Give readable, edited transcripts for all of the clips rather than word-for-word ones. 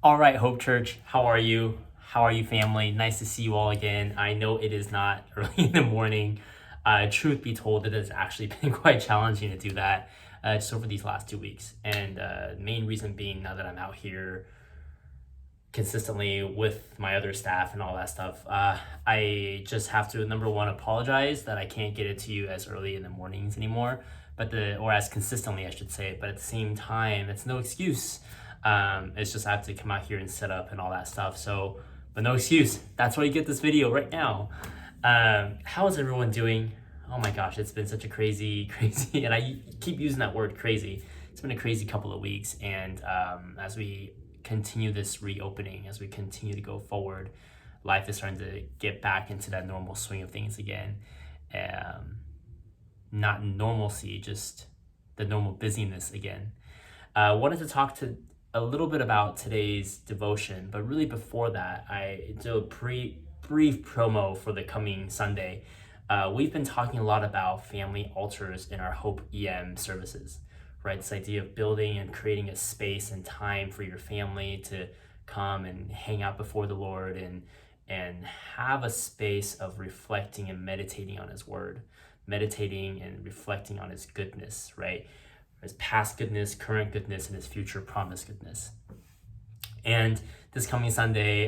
All right, Hope Church, how are you? How are you, family? Nice to see you all again. I know it is not early in the morning. Truth be told, it has actually been quite challenging to do that just over these last 2 weeks. And main reason being now that I'm out here consistently with my other staff and all that stuff, I just have to, number one, apologize that I can't get it to you as early in the mornings anymore, or as consistently, I should say. But at the same time, it's no excuse. It's just I have to come out here and set up and all that stuff. So, but no excuse. That's why you get this video right now. How is everyone doing? Oh my gosh, it's been such a crazy, and I keep using that word crazy. It's been a crazy couple of weeks, and as we continue this reopening, as we continue to go forward, life is starting to get back into that normal swing of things again. Not normalcy, just the normal busyness again. Wanted to talk to a little bit about today's devotion, but really before that, I do a brief promo for the coming Sunday. We've been talking a lot about family altars in our Hope EM services, right? This idea of building and creating a space and time for your family to come and hang out before the Lord and have a space of reflecting and meditating on His Word, meditating and reflecting on His goodness, right? His past goodness, current goodness, and His future promised goodness. And this coming Sunday,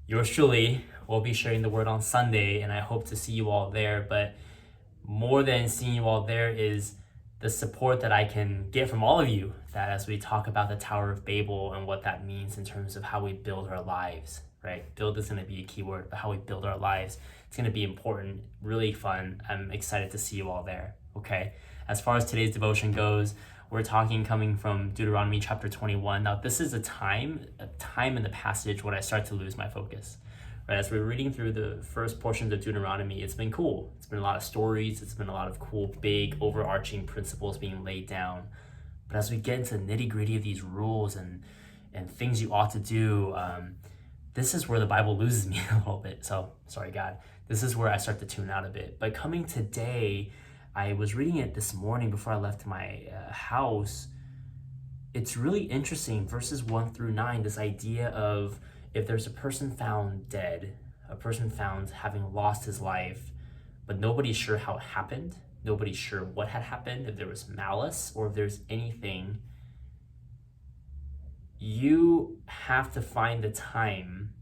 yours truly will be sharing the word on Sunday, and I hope to see you all there. But more than seeing you all there is the support that I can get from all of you, that as we talk about the Tower of Babel and what that means in terms of how we build our lives, right? Build is going to be a key word, but how we build our lives, it's going to be important, really fun. I'm excited to see you all there, okay? As far as today's devotion goes, we're talking coming from Deuteronomy chapter 21. Now, this is a time in the passage when I start to lose my focus. Right, as we're reading through the first portions of Deuteronomy, it's been cool. It's been a lot of stories. It's been a lot of cool, big, overarching principles being laid down. But as we get into the nitty-gritty of these rules and things you ought to do, this is where the Bible loses me a little bit. So, sorry, God. This is where I start to tune out a bit. But coming today, I was reading it this morning before I left my house. It's really interesting, verses 1 through 9, this idea of if there's a person found dead, a person found having lost his life, but nobody's sure how it happened, nobody's sure what had happened, if there was malice or if there's anything, you have to find the time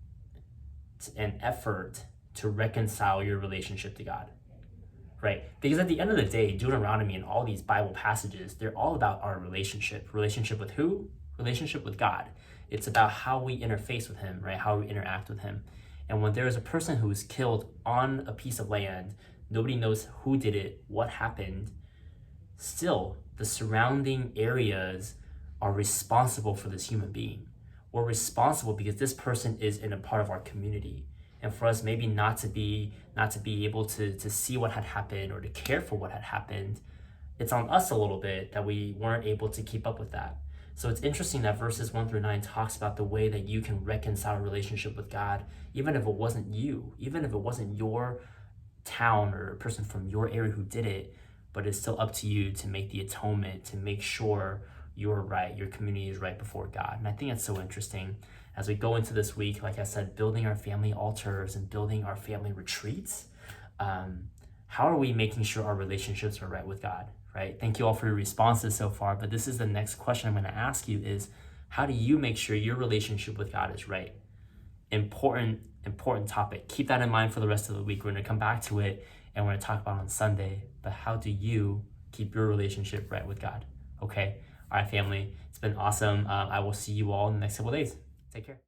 and effort to reconcile your relationship to God. Right? Because at the end of the day, Deuteronomy and all these Bible passages, they're all about our relationship. Relationship with who? Relationship with God. It's about how we interface with Him, right? How we interact with Him. And when there is a person who is killed on a piece of land, nobody knows who did it, what happened, still, the surrounding areas are responsible for this human being. We're responsible because this person is in a part of our community. And for us maybe not to be able to see what had happened or to care for what had happened, it's on us a little bit that we weren't able to keep up with that. So it's interesting that verses 1 through 9 talks about the way that you can reconcile a relationship with God, even if it wasn't you, even if it wasn't your town or a person from your area who did it, but it's still up to you to make the atonement, to make sure you're right, your community is right before God. And I think it's so interesting as we go into this week, like I said, building our family altars and building our family retreats. How are we making sure our relationships are right with God, right? Thank you all for your responses so far, but this is the next question I'm going to ask you is, how do you make sure your relationship with God is right? Important topic. Keep that in mind for the rest of the week. We're going to come back to it and we're going to talk about it on Sunday, but how do you keep your relationship right with God? Okay? All right, family. It's been awesome. I will see you all in the next couple of days. Take care.